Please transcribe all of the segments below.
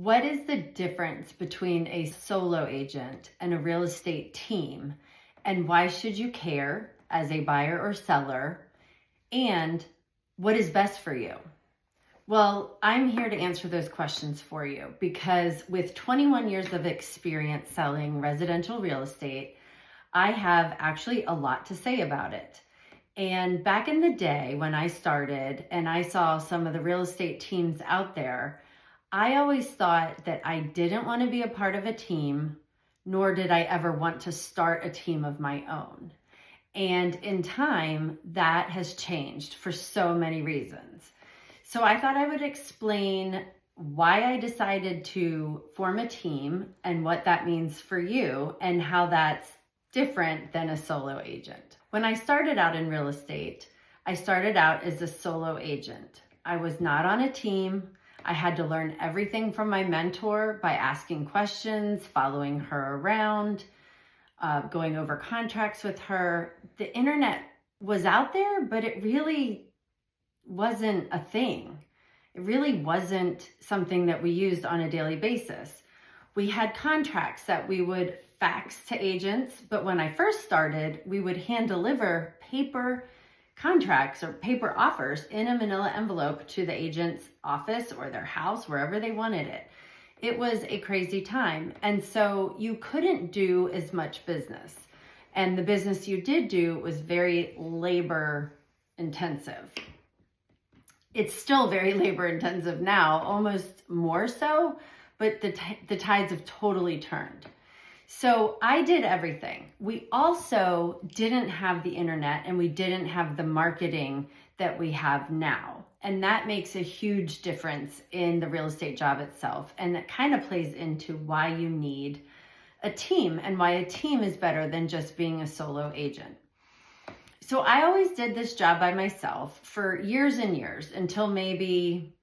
What is the difference between a solo agent and a real estate team? And why should you care as a buyer or seller? And what is best for you? Well, I'm here to answer those questions for you because with 21 years of experience selling residential real estate, I have actually a lot to say about it. And back in the day when I started and I saw some of the real estate teams out there, I always thought that I didn't want to be a part of a team, nor did I ever want to start a team of my own. And in time, that has changed for so many reasons. So I thought I would explain why I decided to form a team and what that means for you and how that's different than a solo agent. When I started out in real estate, I started out as a solo agent. I was not on a team. I had to learn everything from my mentor by asking questions, following her around, going over contracts with her. The internet was out there, but it really wasn't a thing. It really wasn't something that we used on a daily basis. We had contracts that we would fax to agents, but when I first started, we would hand deliver paper contracts or paper offers in a manila envelope to the agent's office or their house, wherever they wanted it. It was a crazy time. And so you couldn't do as much business. And the business you did do was very labor intensive. It's still very labor intensive now, almost more so, but the tides have totally turned. So I did everything. We also didn't have the internet and we didn't have the marketing that we have now. And that makes a huge difference in the real estate job itself. And that kind of plays into why you need a team and why a team is better than just being a solo agent. So I always did this job by myself for years and years until maybe,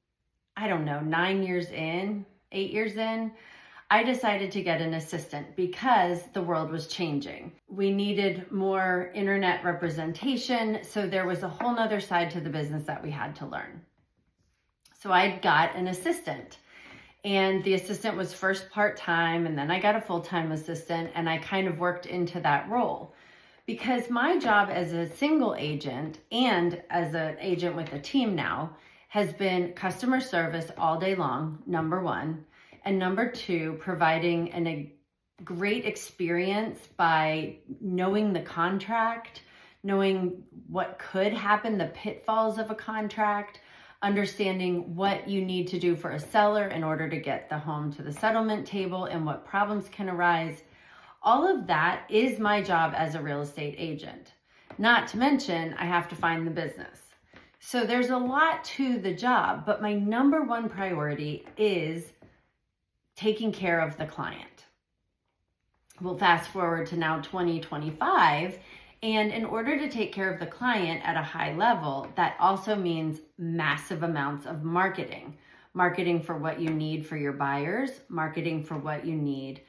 9 years in, 8 years in. I decided to get an assistant because the world was changing. We needed more internet representation, so there was a whole nother side to the business that we had to learn. So I got an assistant, and the assistant was first part-time, and then I got a full-time assistant, and I kind of worked into that role. Because my job as a single agent and as an agent with a team now has been customer service all day long, number one. And number two, providing a great experience by knowing the contract, knowing what could happen, the pitfalls of a contract, understanding what you need to do for a seller in order to get the home to the settlement table and what problems can arise. All of that is my job as a real estate agent. Not to mention, I have to find the business. So there's a lot to the job, but my number one priority is taking care of the client. We'll fast forward to now 2025, and in order to take care of the client at a high level, that also means massive amounts of marketing. Marketing for what you need for your buyers, marketing for what you need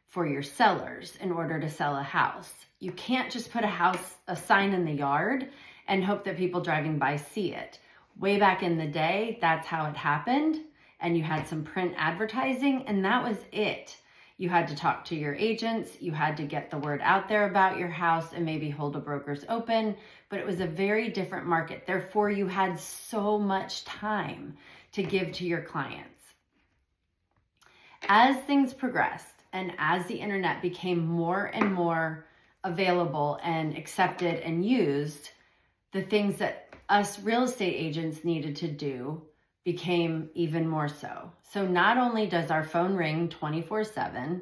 for your sellers in order to sell a house. You can't just put a sign in the yard and hope that people driving by see it. Way back in the day, that's how it happened. And you had some print advertising, and that was it. You had to talk to your agents, you had to get the word out there about your house and maybe hold a broker's open, but it was a very different market. Therefore, you had so much time to give to your clients. As things progressed and as the internet became more and more available and accepted and used, the things that us real estate agents needed to do became even more so. So not only does our phone ring 24/7,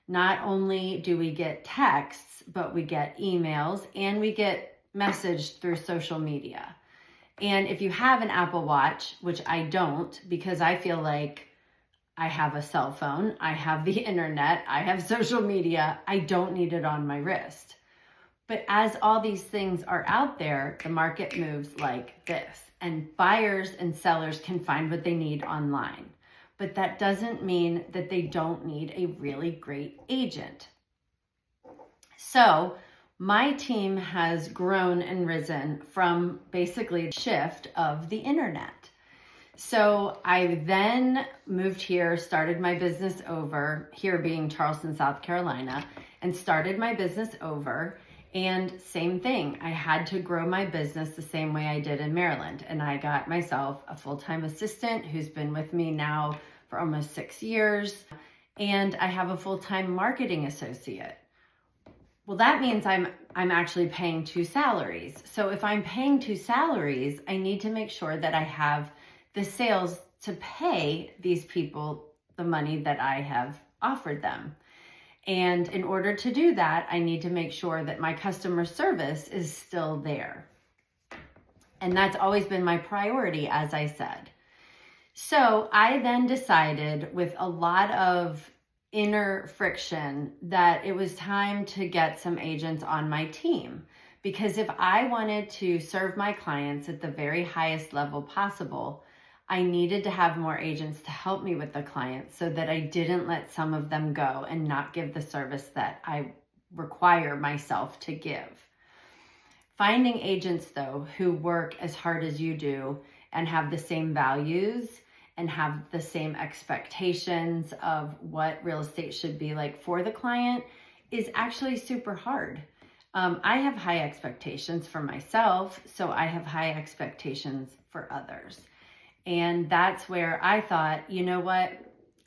not only do we get texts, but we get emails and we get messaged through social media. And if you have an Apple Watch, which I don't, because I feel like I have a cell phone, I have the internet, I have social media, I don't need it on my wrist. But as all these things are out there, the market moves like this. And buyers and sellers can find what they need online. But that doesn't mean that they don't need a really great agent. So my team has grown and risen from basically a shift of the internet. So I then moved here, started my business over, here being Charleston, South Carolina, and started my business over. And same thing, I had to grow my business the same way I did in Maryland. And I got myself a full-time assistant who's been with me now for almost 6 years. And I have a full-time marketing associate. Well, that means I'm actually paying 2 salaries. So if I'm paying 2 salaries, I need to make sure that I have the sales to pay these people the money that I have offered them. And in order to do that, I need to make sure that my customer service is still there. And that's always been my priority, as I said. So I then decided, with a lot of inner friction, that it was time to get some agents on my team. Because if I wanted to serve my clients at the very highest level possible, I needed to have more agents to help me with the clients so that I didn't let some of them go and not give the service that I require myself to give. Finding agents, though, who work as hard as you do and have the same values and have the same expectations of what real estate should be like for the client is actually super hard. I have high expectations for myself, so I have high expectations for others. And that's where I thought, you know what?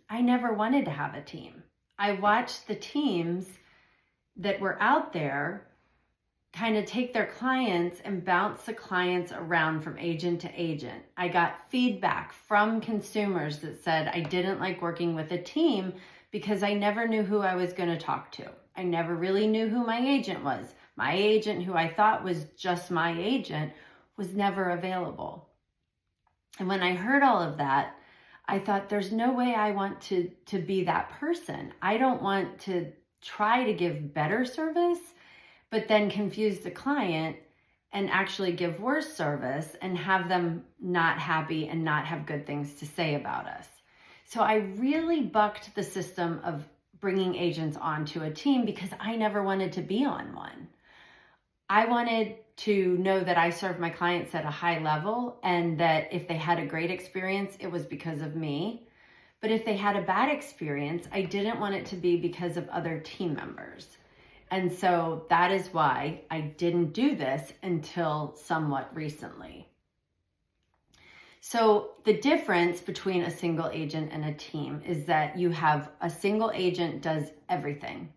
I never wanted to have a team. I watched the teams that were out there kind of take their clients and bounce the clients around from agent to agent. I got feedback from consumers that said I didn't like working with a team because I never knew who I was going to talk to. I never really knew who my agent was. My agent, who I thought was just my agent, was never available. And when I heard all of that, I thought, there's no way I want to be that person. I don't want to try to give better service, but then confuse the client and actually give worse service and have them not happy and not have good things to say about us. So I really bucked the system of bringing agents onto a team because I never wanted to be on one. I wanted to know that I served my clients at a high level and that if they had a great experience, it was because of me. But if they had a bad experience, I didn't want it to be because of other team members. And so that is why I didn't do this until somewhat recently. So the difference between a single agent and a team is that you have a single agent does everything.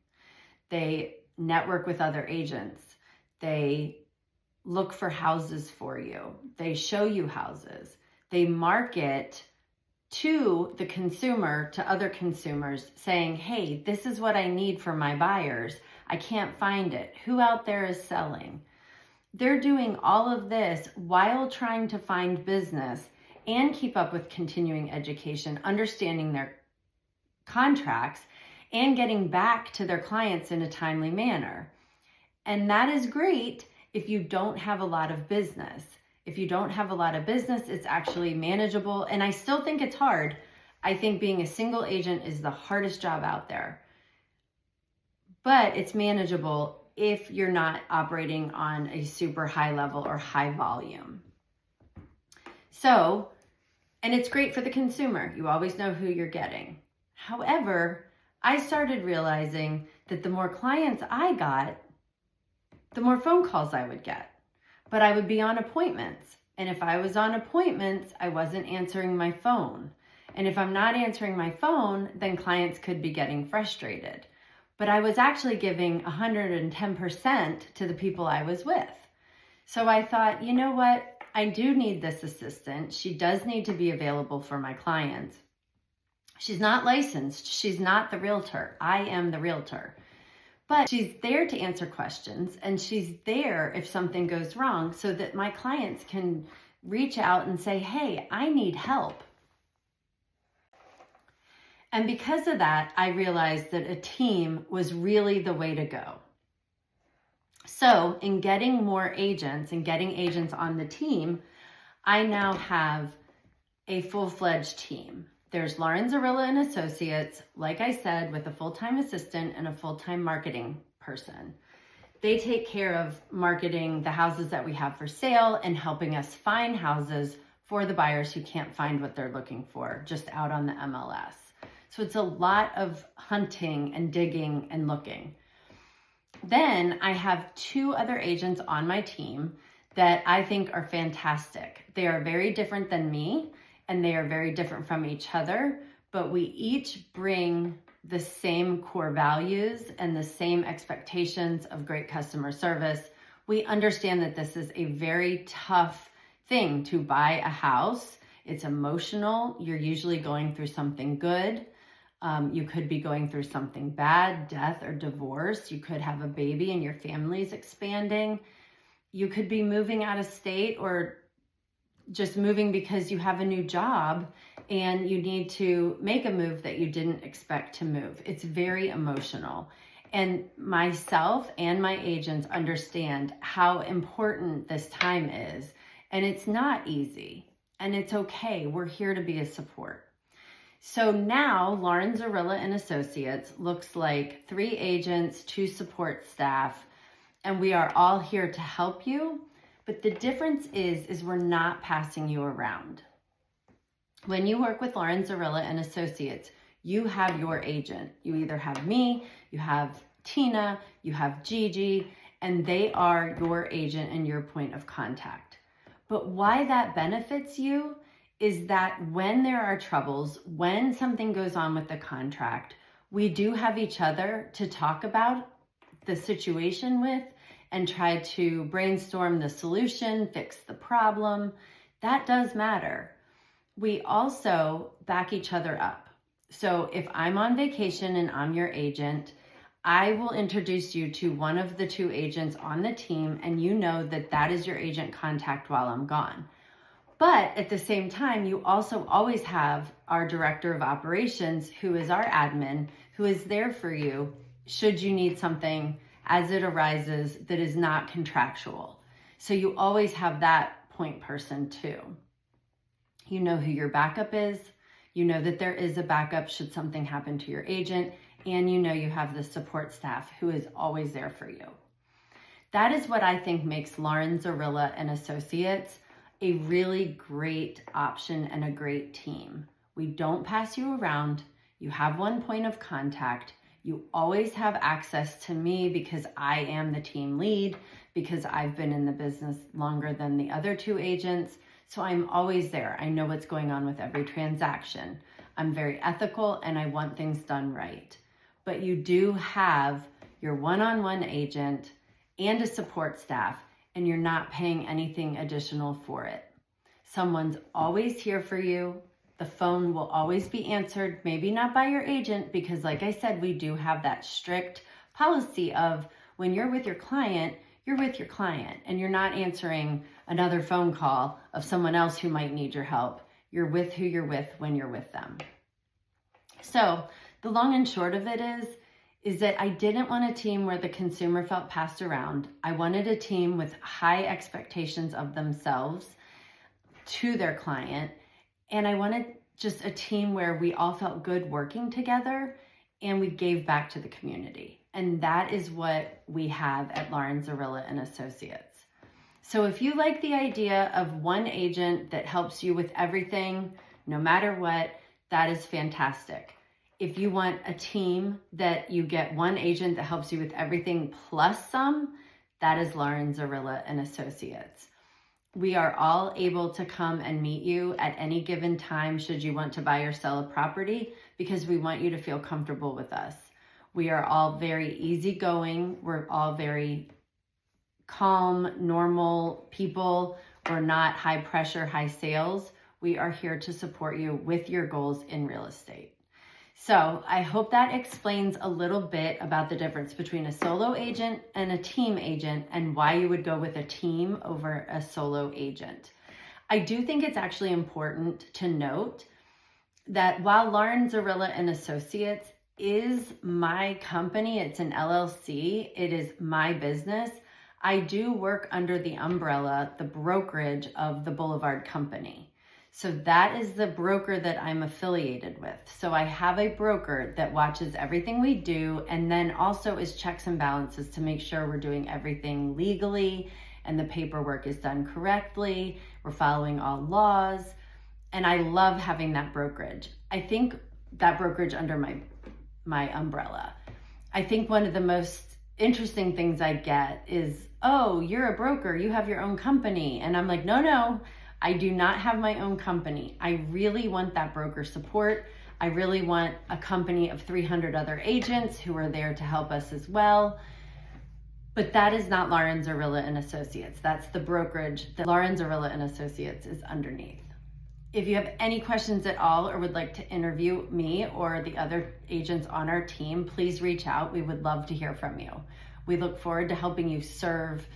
They network with other agents. They look for houses for you. They show you houses. They market to the consumer, to other consumers, saying, hey, this is what I need for my buyers. I can't find it. Who out there is selling? They're doing all of this while trying to find business and keep up with continuing education, understanding their contracts, and getting back to their clients in a timely manner. And that is great if you don't have a lot of business. If you don't have a lot of business, it's actually manageable. And I still think it's hard. I think being a single agent is the hardest job out there. But it's manageable if you're not operating on a super high level or high volume. So, and it's great for the consumer. You always know who you're getting. However, I started realizing that the more clients I got, the more phone calls I would get. But I would be on appointments. And if I was on appointments, I wasn't answering my phone. And if I'm not answering my phone, then clients could be getting frustrated. But I was actually giving 110% to the people I was with. So I thought, you know what? I do need this assistant. She does need to be available for my clients. She's not licensed. She's not the realtor. I am the realtor. But she's there to answer questions, and she's there if something goes wrong so that my clients can reach out and say, hey, I need help. And because of that, I realized that a team was really the way to go. So in getting more agents and getting agents on the team, I now have a full-fledged team. There's Zurilla Associates, like I said, with a full-time assistant and a full-time marketing person. They take care of marketing the houses that we have for sale and helping us find houses for the buyers who can't find what they're looking for just out on the MLS. So it's a lot of hunting and digging and looking. Then I have 2 other agents on my team that I think are fantastic. They are very different than me, and they are very different from each other, but we each bring the same core values and the same expectations of great customer service. We understand that this is a very tough thing to buy a house. It's emotional. You're usually going through something good. You could be going through something bad, death or divorce. You could have a baby and your family's expanding. You could be moving out of state or just moving because you have a new job and you need to make a move that you didn't expect to move. It's very emotional. And myself and my agents understand how important this time is. And it's not easy. And it's okay. We're here to be a support. So now Lauren Zurilla and Associates looks like 3 agents, 2 support staff, and we are all here to help you. But the difference is we're not passing you around. When you work with Lauren Zurilla and Associates, you have your agent. You either have me, you have Tina, you have Gigi, and they are your agent and your point of contact. But why that benefits you is that when there are troubles, when something goes on with the contract, we do have each other to talk about the situation with and try to brainstorm the solution, fix the problem. That does matter. We also back each other up. So if I'm on vacation and I'm your agent, I will introduce you to one of the 2 agents on the team, and you know that that is your agent contact while I'm gone. But at the same time, you also always have our director of operations, who is our admin, who is there for you should you need something as it arises that is not contractual. So you always have that point person too. You know who your backup is. You know that there is a backup should something happen to your agent, and you know you have the support staff who is always there for you. That is what I think makes Lauren Zurilla and Associates a really great option and a great team. We don't pass you around. You have one point of contact. You always have access to me because I am the team lead, because I've been in the business longer than the other 2 agents. So I'm always there. I know what's going on with every transaction. I'm very ethical and I want things done right. But you do have your one-on-one agent and a support staff, and you're not paying anything additional for it. Someone's always here for you. The phone will always be answered, maybe not by your agent, because like I said, we do have that strict policy of when you're with your client, you're with your client, and you're not answering another phone call of someone else who might need your help. You're with who you're with when you're with them. So the long and short of it is that I didn't want a team where the consumer felt passed around. I wanted a team with high expectations of themselves to their client. And I wanted just a team where we all felt good working together and we gave back to the community. And that is what we have at Lauren Zurilla and Associates. So if you like the idea of one agent that helps you with everything, no matter what, that is fantastic. If you want a team that you get one agent that helps you with everything plus some, that is Lauren Zurilla and Associates. We are all able to come and meet you at any given time should you want to buy or sell a property, because we want you to feel comfortable with us. We are all very easygoing. We're all very calm, normal people. We're not high pressure, high sales. We are here to support you with your goals in real estate. So I hope that explains a little bit about the difference between a solo agent and a team agent and why you would go with a team over a solo agent. I do think it's actually important to note that while Lauren Zurilla and Associates is my company, it's an LLC, it is my business, I do work under the umbrella, the brokerage of the Boulevard Company. So that is the broker that I'm affiliated with. So I have a broker that watches everything we do and then also is checks and balances to make sure we're doing everything legally and the paperwork is done correctly. We're following all laws. And I love having that brokerage. I think that brokerage under my umbrella. I think one of the most interesting things I get is, oh, you're a broker, you have your own company. And I'm like, no, I do not have my own company. I really want that broker support. I really want a company of 300 other agents who are there to help us as well. But that is not Lauren Zurilla Associates. That's the brokerage that Lauren Zurilla Associates is underneath. If you have any questions at all or would like to interview me or the other agents on our team, please reach out. We would love to hear from you. We look forward to helping you serve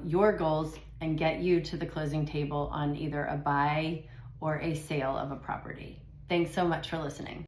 your goals and get you to the closing table on either a buy or a sale of a property. Thanks so much for listening.